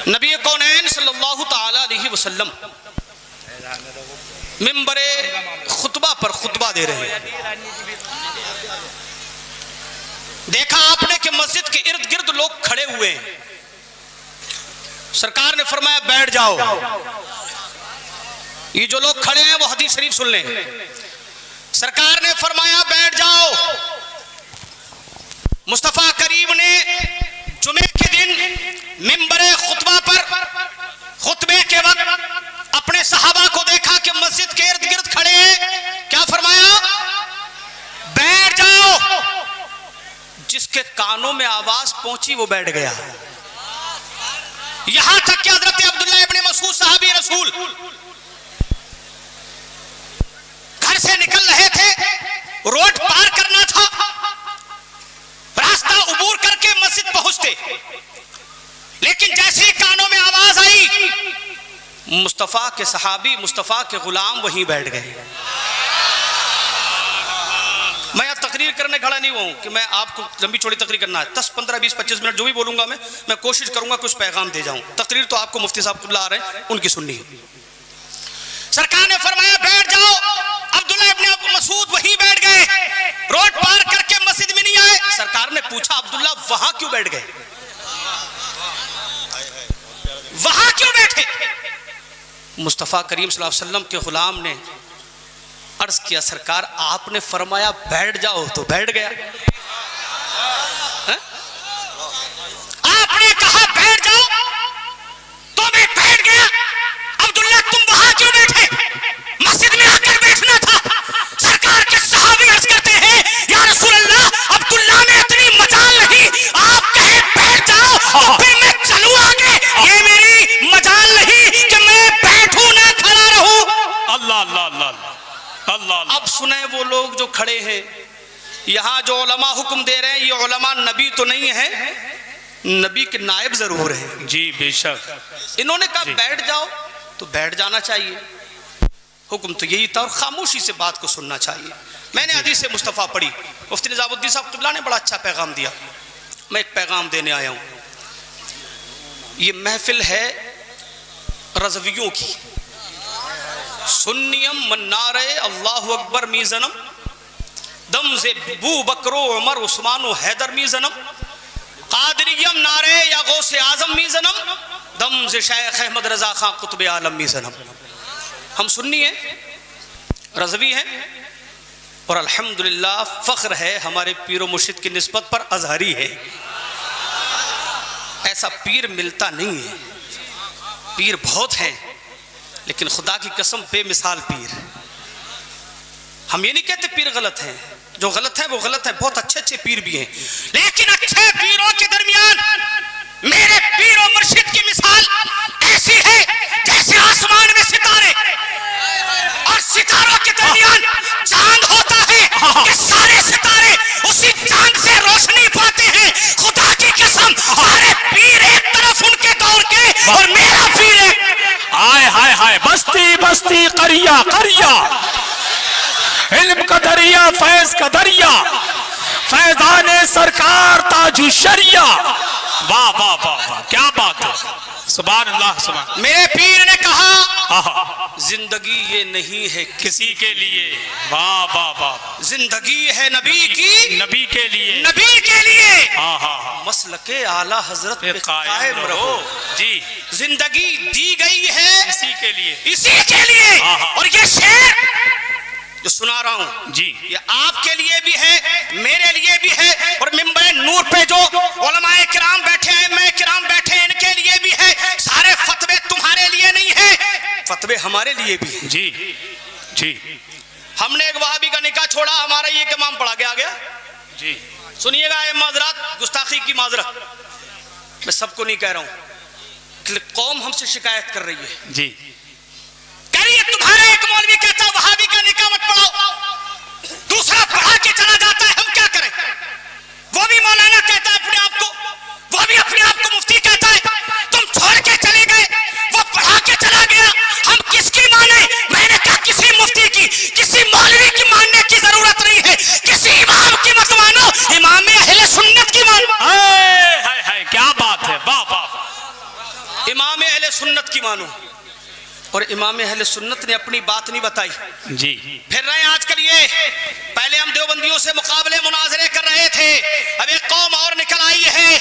नबी कौनैन सल्लल्लाहु ताला अलैहि वसल्लम मिंबरे खुतबा पर खुतबा दे रहे हैं। देखा आपने कि मस्जिद के इर्द गिर्द लोग खड़े हुए हैं। सरकार ने फरमाया बैठ जाओ। ये जो लोग खड़े हैं वो हदीस शरीफ सुन लें। सरकार ने फरमाया बैठ जाओ। मुस्तफा करीम ने जुमे के दिन मिंबरे खुतबा पर खुतबे के वक्त अपने सहाबा को देखा कि मस्जिद के इर्द गिर्द खड़े हैं। क्या फरमाया? बैठ जाओ। जिसके कानों में आवाज पहुंची वो बैठ गया। यहां तक कि हजरत अब्दुल्लाह इब्ने मसूद साहबी रसूल घर से निकल रहे थे, रोड पार करना था, रास्ता उबूर करके मस्जिद पहुंचते, लेकिन जैसे ही कानों में आवाज आई मुस्तफा के सहाबी, मुस्तफा के गुलाम वहीं बैठ गए। मैं तकरीर करने खड़ा नहीं हुआ हूं कि मैं आपको लंबी चौड़ी तकरीर करना है। 10, 15, 20, 25 मिनट जो भी बोलूंगा मैं कोशिश करूंगा कुछ पैगाम दे जाऊं। तकरीर तो आपको मुफ्ती साहब कुल्ला आ रहे हैं, उनकी सुननी है। सरकार ने फरमाया बैठ जाओ। अब्दुल्लाह इब्ने मसूद वहीं बैठ गए, रोड पार करके मस्जिद में नहीं आए। सरकार ने पूछा अब्दुल्लाह वहां क्यों बैठ गए, वहां क्यों बैठे? मुस्तफा करीम सल्लल्लाहु अलैहि वसल्लम के गुलाम ने अर्ज किया सरकार आपने फरमाया बैठ जाओ तो बैठ गया। आपने कहा बैठ जाओ तो मैं बैठ गया। अब्दुल्लाह तुम वहां क्यों बैठे? मस्जिद में आकर बैठना था। सरकार के सहाबी अर्ज करते हैं या रसूल अल्लाह अब्दुल्लाह में इतनी मजाल नहीं, आप कहे बैठ जाओ तो फिर मैं चलूं आगे। ये मेरी मजाल नहीं कि मैं बैठूं ना खड़ा रहूं। अल्लाह अल्लाह अल्लाह अल्लाह। अब सुने वो लोग जो खड़े हैं, यहां जो उलमा हुक्म दे रहे हैं ये उलमा नबी तो नहीं है, नबी के नायब जरूर है। जी बेशक। इन्होंने कहा बैठ जाओ तो बैठ जाना चाहिए, हुक्म तो यही था और खामोशी से बात को सुनना चाहिए। मैंने हदीस से मुस्तफ़ा पढ़ी, मुफ्ती निजामुद्दीन साहब तुल्ला ने बड़ा अच्छा पैगाम दिया। मैं एक पैगाम देने आया हूं। ये महफिल है रज़वियों की। सुन्नियम मन्नारे अल्लाहु अकबर मीज़नम दम से बू बकरो उमर उस्मान हैदर मीज़नम कादरियम नारे या गौसे आजम मीज़नम दम से शेख अहमद रजा खां कुतुब आलम मीज़नम। हम सुन्नी हैं, रज़वी हैं और अल्हम्दुलिल्लाह फ़ख्र है हमारे पीरो मुर्शिद की निस्बत पर अजहरी है। ऐसा पीर मिलता नहीं है। पीर बहुत हैं लेकिन खुदा की कसम बेमिसाल पीर। हम ये नहीं कहते पीर गलत हैं, जो गलत है वो गलत है, बहुत अच्छे अच्छे पीर भी हैं, लेकिन अच्छे पीरों के दरमियान मेरे पीर और मुर्शिद की मिसाल ऐसी है जैसे आसमान में सितारे और सितारों के दरमियान चांद होता है कि सारे सितारे उसी चांद से रोशनी पाते हैं। खुदा की कसम सारे पीर एक तरफ उनके दौर के और मेरा पीर एक। हाय हाय हाय, बस्ती बस्ती करिया करिया, इल्म का दरिया फैज का दरिया, फैजाने सरकार ताजु शरिया। वाह वाह वाह वाह, क्या बात है, सुभान अल्लाह सुभान। मेरे पीर ने कहा जिंदगी ये नहीं है किसी के लिए। वाह वाह वाह, जिंदगी है नबी की, नबी के लिए, नबी के लिए। हाँ हाँ, मसलके आला हजरत पे कायम रहो। जी, जिंदगी दी गई है इसी के लिए, इसी के लिए। और ये शेर जो सुना रहा हूं जी, ये आपके लिए भी है, मेरे लिए भी है, और मिंबर नूर पे जो उलमाए किराम बैठे हैं, मैं किराम बैठे हैं, इनके लिए भी है। सारे फतवे तुम्हारे लिए नहीं है, फतवे हमारे लिए भी है। जी जी। हमने एक वहाबी का निकाह छोड़ा, हमारा ये इमाम पढ़ा गया गया। जी सुनिएगा, ये माजरात गुस्ताखी की माजरत मैं सबको नहीं कह रहा हूं, कौम हमसे शिकायत कर रही है। जी, करिए तुम्हारा एक मौलवी कहता है वहाबी का निकाह मत पढ़ाओ, दूसरा पढ़ा के चला जाता है, हम क्या करें? वो भी मौलाना कहता है अपने आप को, वो भी अपने आप को मुफ्ती कहता है। तुम छोड़ के चले गए, वो पढ़ा के चला गया, हम किसकी माने? मैंने कहा किसी मुफ्ती की, किसी मौलवी की मानने की जरूरत नहीं है, किसी इमाम की मत मानो, इमाम अहले सुन्नत की मानो। हाय हाय हाय, क्या बात है, वाह वाह। इमाम अहले सुन्नत की मानो। और इमाम अहले सुन्नत ने अपनी बात नहीं बताई जी। फिर रहे आजकल ये, पहले हम देवबंदियों से मुकाबले मुनाजरे कर रहे थे, अब एक कौम और निकल आई है।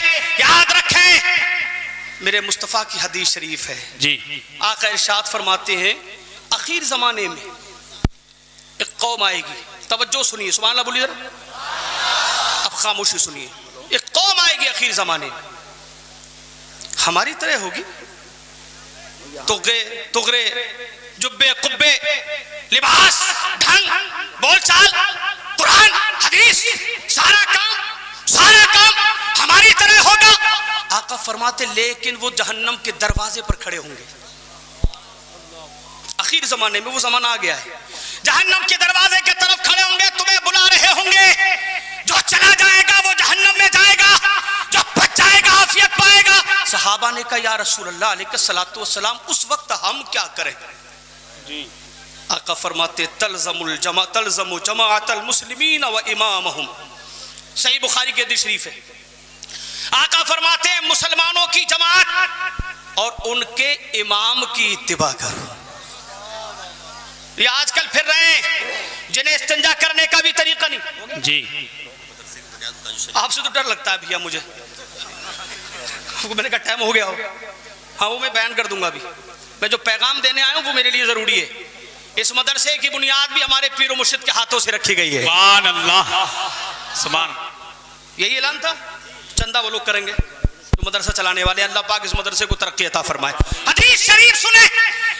याद रखें मेरे मुस्तफ़ा की हदीस शरीफ है जी। आका इरशाद फरमाते हैं आखिर जमाने में एक कौम आएगी, तवज्जो सुनिए, सुभान अल्लाह बोलिए जरा, अब खामोशी सुनिए। एक कौम आएगी आखिर जमाने में, हमारी तरह होगी, तुगरे तुगरे जुब्बे कुब्बे, लिबास, ढंग, बोलचाल, कुरान हदीस, सारा काम हमारी तरह होगा। आका फरमाते लेकिन वो जहन्नम के दरवाजे पर खड़े होंगे। आखिर जमाने में वो जमाना आ गया है, जहन्नम के दरवाजे के तरफ खड़े होंगे, तुम्हें बुला रहे होंगे। जो चला जाएगा वो जहन्नम में जाएगा, जो बच जाएगा आफियत पाएगा। सहाबा ने कहा या रसूल अल्लाह अलैहिस्सलातु वस्सलाम उस वक्त हम क्या करें जी? आका फरमाते तलज़मु जमाअतल मुस्लिमीन व इमामहुम, सही बुखारी के हदीस शरीफ है। आका फरमाते हैं मुसलमानों की जमात और उनके इमाम की इत्तिबा करो। ये आजकल फिर रहे हैं जिन्हें इस्तिंजा करने का भी तरीका नहीं जी। आपसे तो डर लगता है भैया मुझे, मैंने कहा टाइम हो गया हो। हाँ वो मैं बयान कर दूंगा अभी। मैं जो पैगाम देने आया हूँ वो मेरे लिए जरूरी है। इस मदरसे की बुनियाद भी हमारे पीर और मुर्शिद के हाथों से रखी गई है। सुभान अल्लाह, सुभान। यही ऐलान था, चंदा वो लोग करेंगे जो मदरसा चलाने वाले। अल्लाह पाक इस मदरसे को तरक्की अता फरमाए। हदीस शरीफ सुने,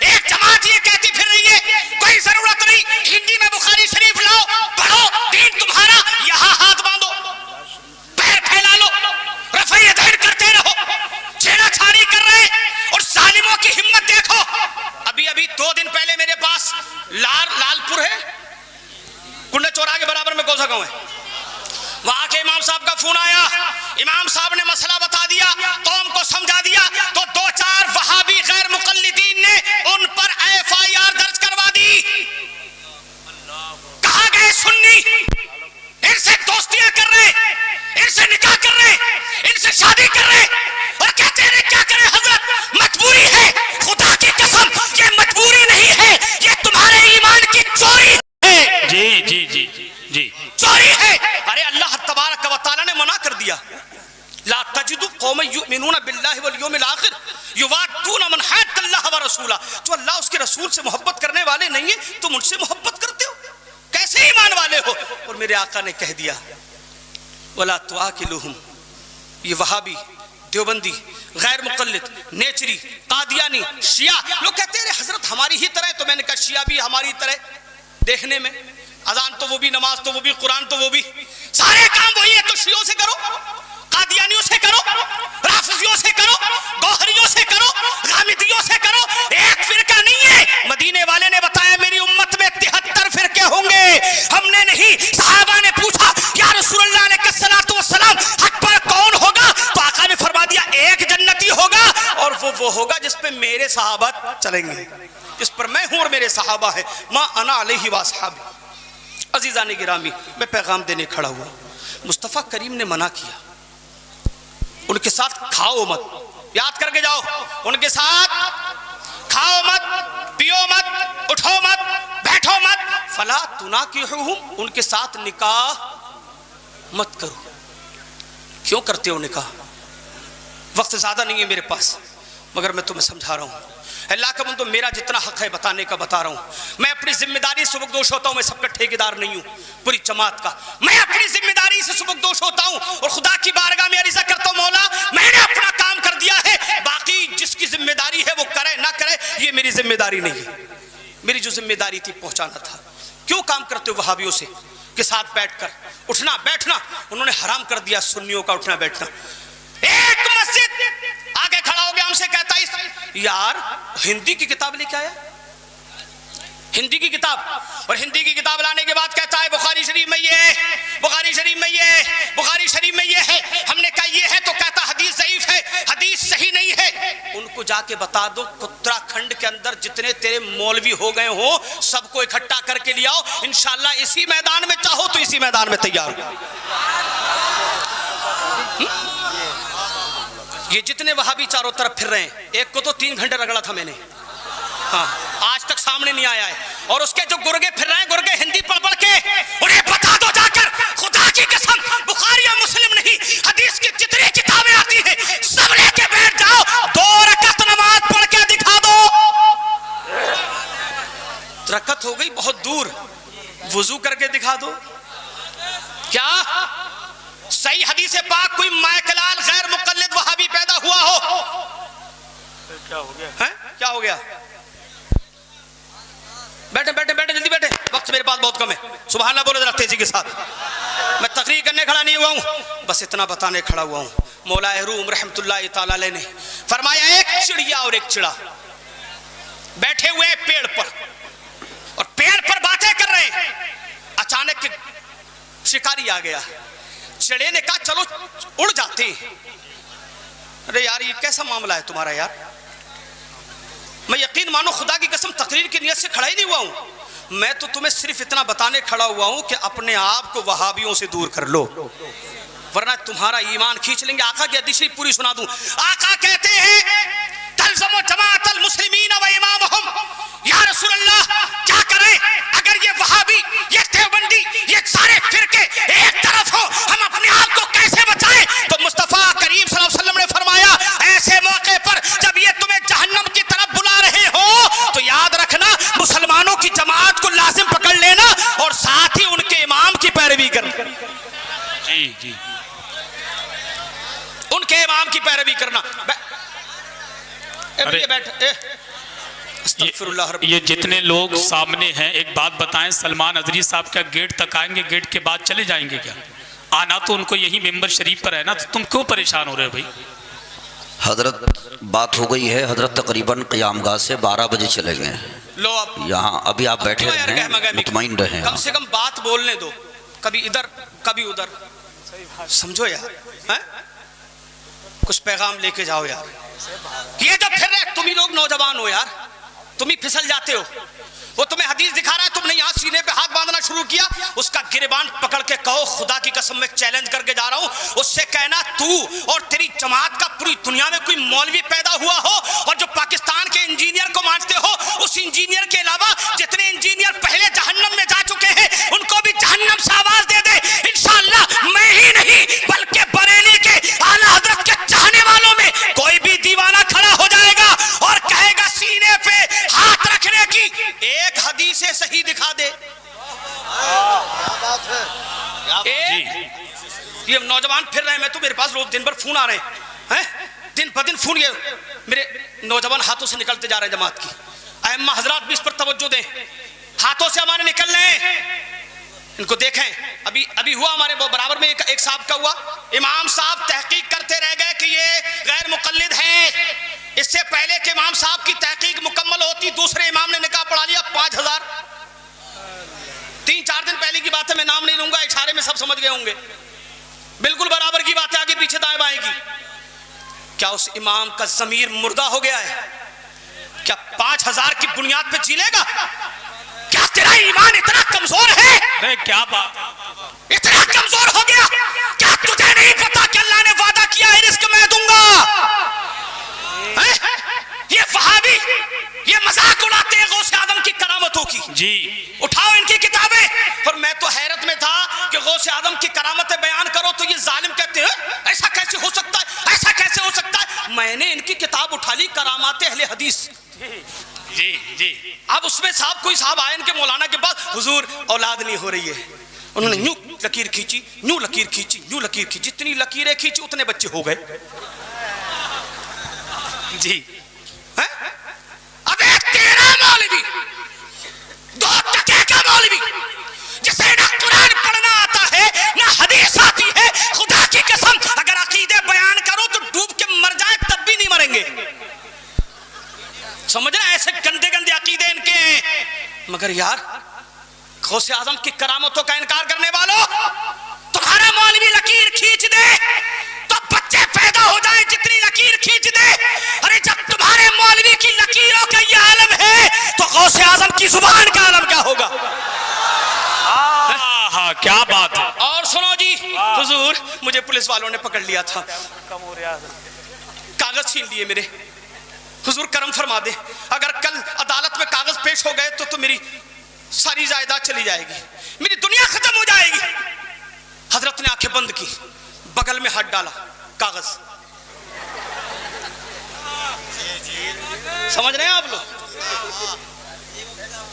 एक जमात ये कहती फिर रही है कोई जरूरत नहीं, हिंदी में बुखारी शरीफ लाओ, पढ़ो, दीन तुम्हारा, यहाँ हाथ बांधो, पैर फैला लो, रफ़ई यदैन करते रहो, छेड़ाछाड़ी कर रहे। और जालिमों की हिम्मत देखो। अभी 2 दिन पहले मेरे पास लालपुर है, कुंडा चौराहे के बराबर में कौन सा गाँव है, वहां के इमाम साहब का फोन आया। इमाम साहब ने मसला बता दिया, कौम को समझा दिया, तो 2-4 वहाबी गैर मुकल्लिदीन ने उन पर FIR दर्ज करवा दी। कहा गए सुन्नी इनसे दोस्तियां कर रहे, इनसे निकाह कर रहे, इनसे शादी कर रहे, और कहते हैं क्या करें हजरत, मजबूरी है। खुदा की कसम ये मजबूरी नहीं है, ये तुम्हारे ईमान की चोरी है। जी जी जी जी, चोरी है। अरे अल्लाह तबारक व तआला ने मना कर दिया, ला तजिदु कौमन युमिनूना बिल्लाहि वल यौमिल आखिर युवाद्दूना मन हद्दल्लाह व रसूला। जो अल्लाह उसके रसूल से मोहब्बत करने वाले नहीं है तुम उनसे मोहब्बत करते हो, कैसे ईमान वाले हो। और मेरे आका ने कह दिया वला तुआकिलुहुम, ये वहाबी, देवबंदी, गैर मुकल्लिद, नेचरी, कादियानी, शिया लोग कहते हैं हजरत हमारी ही तरह। तो मैंने कहा शिया भी हमारी तरह देखने में, अजान तो वो भी, नमाज तो वो भी, कुरान तो वो भी, सारे काम वही है। तो शियों से करो, कादियानियों से करो, राफिजियों से करो, गौहरियों से करो, गामिदियों से करो, एक फिरका नहीं है। मदीने वाले ने बताया मेरी उम्मत में 73 फिरके होंगे। हमने नहीं, सहाबा ने पूछा या रसूलुल्लाह अलैहिस्सलातु वस्सलाम हक पर कौन होगा, तो आका ने फरमा दिया एक जन्नती होगा, और वो होगा जिस पे मेरे सहाबा चलेंगे, जिस पर मैं हूं और मेरे सहाबा है। मां अना अलैहि व अस्हाबी। अजीजान गिरामी, मैं पैगाम देने खड़ा हुआ, मुस्तफ़ा करीम ने मना किया, उनके साथ खाओ मत, याद करके जाओ, उनके साथ खाओ मत, पियो मत, उठो मत, बैठो मत, फला तुनाकिहुहुम, उनके साथ निकाह मत करो। क्यों करते हो निकाह? वक्त ज्यादा नहीं है मेरे पास, मगर मैं तुम्हें समझा रहा हूं। अल्लाह का बंदो, मेरा जितना हक है बताने का बता रहा हूं। मैं अपनी जिम्मेदारी से सुबकदोश होता हूं, मैं सबका ठेकेदार नहीं हूं, पूरी जमात का। मैं अपनी जिम्मेदारी से सुबकदोश होता हूं और खुदा की बारगाह में अर्ज़ करता हूं मौला मैंने अपना काम कर दिया है, बाकी जिसकी जिम्मेदारी है वो करे ना करे, ये मेरी जिम्मेदारी नहीं है। मेरी जो जिम्मेदारी थी पहुंचाना था। क्यों काम करते हो वहाबियों से के साथ बैठकर उठना बैठना? उन्होंने हराम कर दिया सुन्नियों का उठना बैठना। एक मस्जिद आगे खड़ा हो गया, हमसे कहता है यार हिंदी की किताब लेके आया, हिंदी की किताब, और हिंदी की किताब लाने के बाद कहता है बुखारी शरीफ में ये है, बुखारी शरीफ में ये है, बुखारी शरीफ में ये है। हमने कहा ये है, तो कहता हदीस ज़ईफ है, हदीस सही नहीं है। उनको जाके बता दो उत्तराखंड के अंदर जितने तेरे मौलवी हो गए हो सबको इकट्ठा करके ले आओ, इंशाल्लाह इसी मैदान में, चाहो तो इसी मैदान में तैयार हो। ये जितने वहाबी चारों तरफ फिर रहे हैं, एक को तो 3 घंटे रगड़ा था मैंने, हाँ, आज तक सामने नहीं आया है। और उसके जो गुर्गे फिर रहे हैं, गुर्गे हिंदी पढ़ पढ़ के, उन्हें बता दो जाकर, खुदा की कसम, बुखारी या मुस्लिम नहीं, हदीस की जितनी किताबें आती हैं सब लेके बैठ जाओ, 2 रकअत नमाज पढ़ के दिखा दो। रकअत हो गई बहुत दूर, वुजू करके दिखा दो। क्या सही हदीस पाक कोई मायकलाल गैर मुकल्लिद वहाबी पैदा हुआ हो? क्या हो गया है? क्या हो गया? बैठे बैठे बैठे, जल्दी बैठे, वक्त मेरे पास बहुत कम है। सुभान अल्लाह बोले जरा तेजी के साथ। मैं तकरीर करने खड़ा नहीं हुआ हूं, बस इतना बताने खड़ा हुआ हूं। मौला रूम रहमतुल्लाह तआला अलैह ने फरमाया, एक चिड़िया और एक चिड़ा बैठे हुए पेड़ पर, और पेड़ पर बातें कर रहे हैं। अचानक शिकारी आ गया। चिड़े ने कहा चलो उड़ जाते हैं। अरे यार ये कैसा मामला है तुम्हारा यार, मैं यकीन मानो खुदा की कसम तकरीर की नियत से खड़ा ही नहीं हुआ हूं। मैं तो तुम्हें सिर्फ इतना बताने खड़ा हुआ हूं कि अपने आप को वहाबियों से दूर कर लो, वरना तुम्हारा ईमान खींच लेंगे। आका की हदीस पूरी सुना दूं। आका कहते हैं तल्ज़मु जमाअतल मुस्लिमीन व इमामहुम, या रसूल अल्लाह क्या करें अगर ये वहाबी, ये देवबंदी, ये सारे फिरके एक तरफ हो, हम अपने आप को कैसे बचाएं? तो मुस्तफा करीम सल्लल्लाहु अलैहि वसल्लम ने फरमाया, ऐसे मौके पर जब ये तुम्हें जहन्नम की तरफ बुला रहे हो तो याद रखना, मुसलमानों की जमात को लाजिम पकड़ लेना और साथ ही उनके इमाम की पैरवी करना। जी जी, उनके इमाम की पैरवी करना। ये जितने लोग सामने हैं, एक बात बताएं, सलमान अजरी साहब क्या गेट तक आएंगे, गेट के बाद चले जाएंगे क्या? आना तो उनको यही मेंबर शरीफ पर है ना, तो तुम क्यों परेशान हो रहे हो भाई? हजरत बात हो गई है, हजरत तकरीबन क़यामगाह से 12 बजे चलेंगे। लो अब यहाँ अभी आप बैठे हैं, मुतमईन रहें। कम से कम बात बोलने दो, कभी इधर कभी उधर, समझो यार है? कुछ पैगाम लेके जाओ यार। ये जब फिर रहे, तुम ही लोग नौजवान हो यार, तुम ही फिसल जाते हो। वो तुम्हें हदीस दिखा रहा है, तुमने यहाँ सीने पे हाथ बांधना शुरू किया, उसका गिरबान पकड़ के कहो खुदा की कसम मैं चैलेंज करके जा रहा हूँ, उससे कहना तू और तेरी जमात का पूरी दुनिया में कोई मौलवी पैदा हुआ हो और जो पाकिस्तान के इंजीनियर को मानते हो, उस इंजीनियर के अलावा जितने इंजीनियर पहले जहन्नम में जा चुके हैं उनको भी जहन्नम से आवाज दे दे। इंशाअल्लाह मैं ही नहीं बल्कि बरेली के आला हजरत के चाहने वालों में कोई भी दीवाना खड़ा हो जाएगा और कहेगा सीने पे हाथ रखने की एक हदीस सही दिखा दे। ये नौजवान फिर रहे हैं, मैं तो मेरे पास रोज दिन भर फोन आ रहे हैं, दिन पर दिन फोन, ये मेरे नौजवान हाथों से निकलते जा रहे हैं जमात की। अहम्मा हजरात भी इस पर तवज्जो दें, हाथों से हमारे निकल रहे हैं, इनको देखें। अभी हुआ हमारे बराबर में एक साहब का हुआ, इमाम साहब तहकीक करते रह गए कि ये गैर मुकल्लिद है। इससे पहले कि इमाम साहब की तहकीक मुकम्मल होती, दूसरे इमाम ने निकाह पढ़ा लिया 5000। 3-4 दिन पहले की बात है, मैं नाम नहीं लूंगा, इशारे में सब समझ गए होंगे। बिल्कुल बराबर की बात है, आगे पीछे दाएं बाएं की। क्या उस इमाम का ज़मीर मुर्दा हो गया है? क्या 5000 की बुनियाद पे जी लेगा? क्या तेरा ईमान इतना कमजोर है? अरे क्या बात, इतना कमजोर हो गया? क्या तुझे नहीं पता कि अल्लाह ने वादा किया है रिस्क मैं दूंगा? ये वहाबी ये मजाक उड़ाते हैं गौसे आदम की करामतों की। जी उठाओ इनकी किताबें। और मैं तो हैरत में था कि गौसे आदम की करामतें बयान करो तो ये जालिम कहते हैं ऐसा कैसे हो सकता है, ऐसा कैसे हो सकता है। मैंने इनकी किताब उठा ली, करामाते अहले हदीस। जी जी, अब उसमें साहब कोई साहब आए इनके मौलाना के पास, हुजूर औलाद नहीं हो रही है। उन्होंने यूं लकीर खींची, यूं लकीर खींची, यूं लकीर खींची, जितनी लकीरें खींची उतने बच्चे हो गए। जी है? अब एक तेरा मौलवी, 2 टके का मौलवी, जिसे ना कुरान पढ़ना आता है ना हदीस आती है, खुदा की कसम अगर अकीदे बयान करो तो डूब के मर जाए तब भी नहीं मरेंगे। समझ रहे? ऐसे गंदे गंदे अकीदे इनके हैं। मगर यार गौसे आजम की करामतों का इनकार करने वालों, तुम्हारा मौलवी लकीर खींच दे तो बच्चे पैदा हो जाए, जितनी लकीर खींच दे। अरे जब तुम्हारे मौलवी की लकीरों का ये आलम है तो गौसे आजम की जुबान का आलम क्या होगा? हाँ क्या बात है। और सुनो जी हुजूर, मुझे पुलिस वालों ने पकड़ लिया था। कागज छीन लिए मेरे। हुजूर करम फरमा दे, अगर कल अदालत में कागज पेश हो गए तो मेरी सारी जायदाद चली जाएगी, मेरी दुनिया खत्म हो जाएगी। हजरत ने आंखें बंद की, बगल में हाथ डाला, कागज। समझ रहे हैं आप लोग?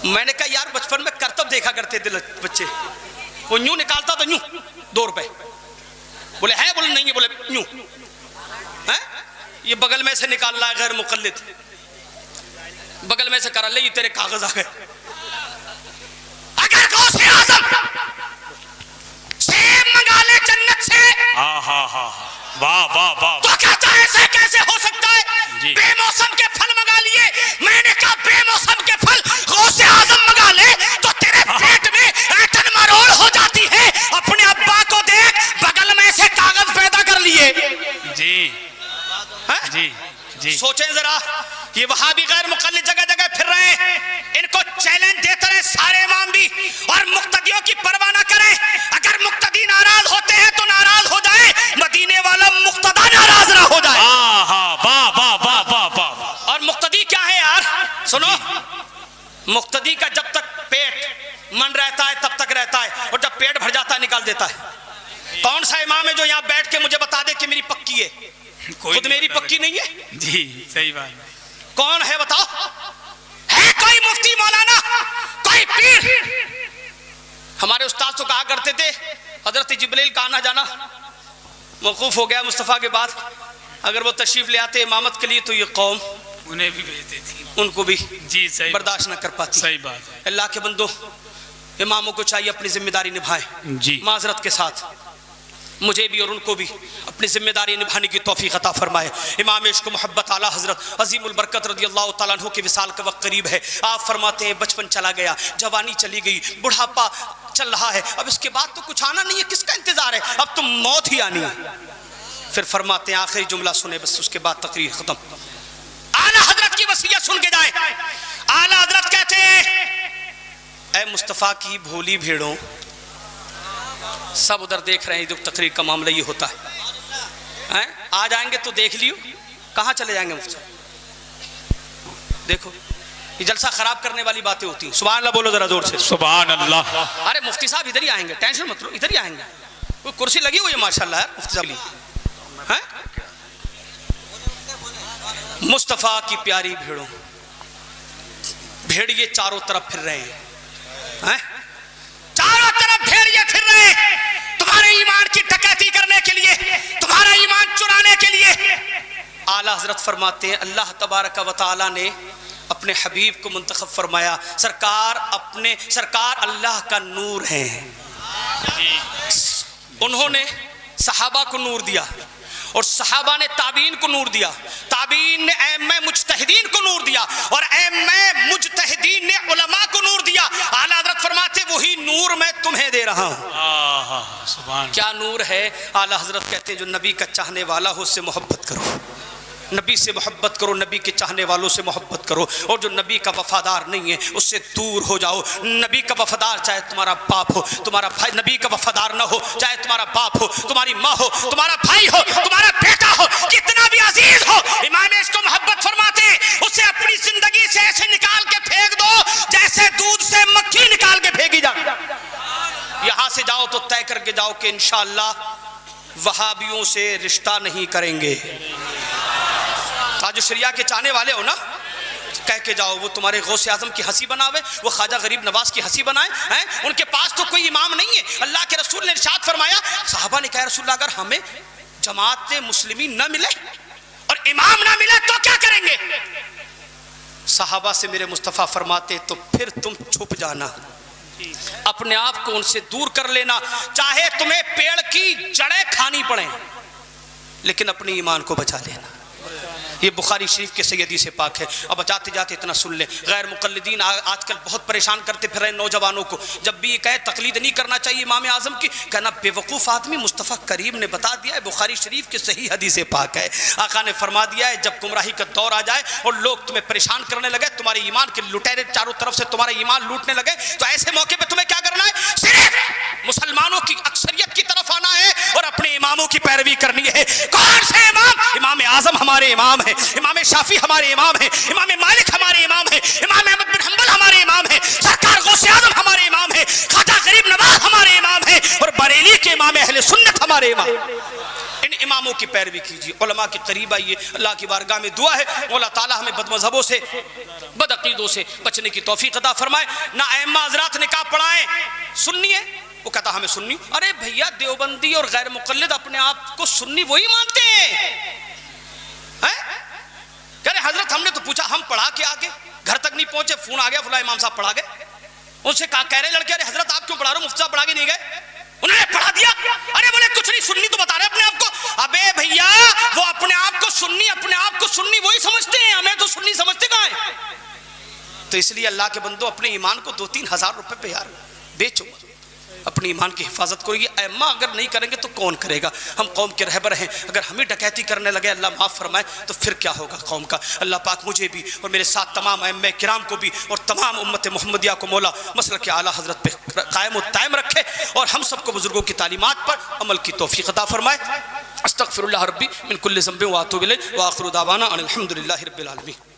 मैंने कहा यार बचपन में करतब देखा करते थे बच्चे, वो यूं निकालता तो यूं 2 रुपए, बोले है, बोले नहीं है, बोले यूं है। ये बगल में से निकाल रहा है गैर मुकल्लिद, बगल में से करा ले, ये तेरे कागज आ गए। अगर गौसे आज़म सेब मंगा ले जन्नत से, वाह वाह वाह, तो कहता है ऐसे कैसे हो सकता है? बेमौसम के फल मंगा लिए। मैंने कहा बेमौसम के फल गौसे आज़म मंगा ले तो तेरे पेट में ऐंठन मरोड़ हो जाती है। अपने अब्बा को देख, बगल में से कागज पैदा कर लिए। जी है? जी जी, सोचें जरा, ये वहां भी गैर मुकल्लिद जगह जगह फिर रहे हैं, इनको चैलेंज देते रहे सारे इमाम भी, और मुक्तदियों की परवाह ना करें। अगर मुक्तदी नाराज होते हैं तो नाराज हो जाए, मदीने वाला मुक्तदा नाराज ना हो जाए। वाह वाह वाह वाह वाह। और मुक्तदी क्या है यार? सुनो, मुक्तदी का जब तक पेट मन रहता है तब तक रहता है, और जब पेट भर जाता है निकाल देता है। कौन सा इमाम है जो यहाँ बैठ के मुझे बता दे कि मेरी पक्की है? खुद मेरी पक्की नहीं है। जी सही बात। कौन है बताओ? है कोई मुफ्ती मौलाना, कोई पीर? हमारे उस्ताद तो कहा करते थे, हजरत जिब्रील का आना जाना मौकूफ हो गया मुस्तफ़ा के बाद। अगर वो तशरीफ ले आते इमामत के लिए तो ये कौम उन्हें भी भेजती थी, उनको भी जी सही बर्दाश्त न कर पाती। सही बात है। अल्लाह के बंदो, इमामों को चाहिए अपनी जिम्मेदारी निभाएं जी, माजरत के साथ। मुझे भी और उनको भी अपनी जिम्मेदारी निभाने की तौफीक अता फरमाए। इमाम इश्क मोहब्बत आला हजरत अजीमुल बरकत रज़ियल्लाहु तआला अन्हु के विसाल का वक्त करीब है। आप फरमाते हैं बचपन चला गया, जवानी चली गई, बुढ़ापा चल रहा है, अब इसके बाद तो कुछ आना नहीं है, किसका इंतजार है? अब तो मौत ही आनी है। फिर फरमाते हैं आखिरी जुमला सुने, बस उसके बाद तकरीर खत्म। आला हजरत की वसीयत सुन के जाए। आला हजरत कहते हैं, ऐ मुस्तफ़ा की भोली भेड़ों, सब उधर देख रहे हैं, जो तकरीर का मामला ये होता है। आ जाएंगे तो देख लियो, कहाँ चले जाएंगे मुफ्ती? देखो ये जलसा खराब करने वाली बातें होती हैं। सुभान अल्लाह बोलो जरा जोर से, सुभान अल्लाह। अरे मुफ्ती साहब इधर ही आएंगे, टेंशन मत लो, इधर ही आएंगे। कोई कुर्सी लगी हुई है माशाल्लाह यार मुफ्ती साहब हैं। मुस्तफ़ा की प्यारी भेड़ों, भेड़िए चारों तरफ फिर रहे हैं, चारों तरफ भेड़िए फिर रहे हैं तुम्हारे ईमान की डकैती करने के लिए, तुम्हारा ईमान चुराने के लिए। आला हजरत फरमाते हैं, अल्लाह तबारक व तआला ने अपने हबीब को मुंतखब फरमाया। सरकार अल्लाह का नूर है। उन्होंने सहाबा को नूर दिया, और सहाबा ने ताबीन को नूर दिया, ताबीन ने ऐम्मे मुज्तहिदीन को नूर दिया, और ऐम्मे मुज्तहिदीन ने उलमा को नूर दिया। आला हज़रत फरमाते वही नूर मैं तुम्हें दे रहा हूँ। सुभान। क्या नूर है? आला हज़रत कहते हैं जो नबी का चाहने वाला हो उससे मोहब्बत करो, नबी से मोहब्बत करो, नबी के चाहने वालों से मोहब्बत करो, और जो नबी का वफादार नहीं है उससे दूर हो जाओ। नबी का वफादार चाहे तुम्हारा बाप हो, तुम्हारा भाई, नबी का वफादार ना हो चाहे तुम्हारा बाप हो, तुम्हारी माँ हो, तुम्हारा भाई हो, तुम्हारा बेटा हो, कितना भी अजीज हो, इमाम इसको मोहब्बत फरमाते उसे अपनी जिंदगी से ऐसे निकाल के फेंक दो जैसे दूध से मक्खी निकाल के फेंकी जाए। यहां से जाओ तो तय करके जाओ कि इंशाअल्लाह वहाबियों से रिश्ता नहीं करेंगे। ताजो शरिया के चाहने वाले हो ना, कह के जाओ वो तुम्हारे गौसे आजम की हंसी बनावे, वो ख्वाजा गरीब नवाज की हंसी बनाए हैं। उनके पास तो कोई इमाम नहीं है। अल्लाह के रसूल ने इरशाद फरमाया, साहबा ने कहा रसूल अगर हमें जमात मुस्लिमी न मिले और इमाम ना मिले तो क्या करेंगे? साहबा से मेरे मुस्तफ़ा फरमाते तो फिर तुम छुप जाना, अपने आप को उनसे दूर कर लेना, चाहे तुम्हें पेड़ की जड़ें खानी पड़े लेकिन अपने ईमान को बचा लेना। ये बुखारी शरीफ के सैयदी से पाक है। अब जाते जाते इतना सुन ले, गैर मुकल्लिदीन आजकल बहुत परेशान करते फिर रहे नौजवानों को। जब भी ये कहे तकलीद नहीं करना चाहिए इमाम आजम की, कहना बेवकूफ़ आदमी, मुस्तफ़ा करीम ने बता दिया है, बुखारी शरीफ के सही हदीस पाक है। आका ने फरमा दिया है जब गुमराही का दौर आ जाए और लोग तुम्हें परेशान करने लगे, तुम्हारे ईमान के लुटेरे चारों तरफ से तुम्हारा ईमान लूटने लगे, तो ऐसे मौके पर तुम्हें क्या करना है? सिर्फ मुसलमानों की अक्सरियत की तरफ आना है और अपने इमामों की पैरवी करनी है। कौन से इमाम? इमाम आजम हमारे इमाम है, इमाम शाफी हमारे इमाम है, इमाम मालिक हमारे इमाम है, इमाम अहमद बिन हंबल हमारे इमाम है, सरकार गौसे आजम हमारे इमाम है, ख्वाजा गरीब नवाज हमारे इमाम है, और बरेली के इमाम अहले सुन्नत हमारे इमाम। इन इमामों की पैरवी कीजिए, उलमा के करीब आइए। अल्लाह की बारगाह में दुआ है मौला ताला हमें बदमज़हबों से बदअकीदों से बचने की तौफीक अता फरमाए। ना अइम्मा हज़रात ने कहा पढ़ाएं, सुन्नी है, वो कहता हमें सुन्नी। अरे भैया देवबंदी और गैर मुक़ल्लिद अपने आप को सुन्नी वही मानते हैं। कह रहे हजरत हमने तो पूछा, हम पढ़ा के आगे घर तक नहीं पहुंचे, फोन आ गया फला इमाम साहब पढ़ा गए। उनसे कह रहे लड़के, अरे हजरत आप क्यों पढ़ा रहे हो, मुफ्ती साहब पढ़ा के नहीं गए? उन्होंने पढ़ा दिया। अरे बोले कुछ नहीं, सुन्नी तो बता रहे अपने आप को। अबे भैया वो अपने आप को सुन्नी वही समझते हैं, हमें तो सुन्नी समझते कहां है? तो इसलिए अल्लाह के बंदो अपने ईमान को 2-3 हज़ार रुपए पे यार बेचो, अपनी ईमान की हिफाजत करो। ये अम्मा अगर नहीं करेंगे तो कौन करेगा? हम कौम के रहबर हैं, अगर हम ही डकैती करने लगे अल्लाह माफ़ फरमाए तो फिर क्या होगा कौम का। अल्लाह पाक मुझे भी और मेरे साथ तमाम अइम्मा किराम को भी और तमाम उम्मत मोहम्मदिया को मौला मसलक आला हज़रत पे कायम और दायम रखे और हम सबको बुजुर्गों की तालीमात पर अमल की तौफीक अता फरमाए। अस्तगफिरुल्लाह रब्बी मिन कुल्लि ज़ंबिन व अतूबु इलैहि व आखिरु दावाना अनिल हम्दुलिल्लाहि रब्बिल आलमीन।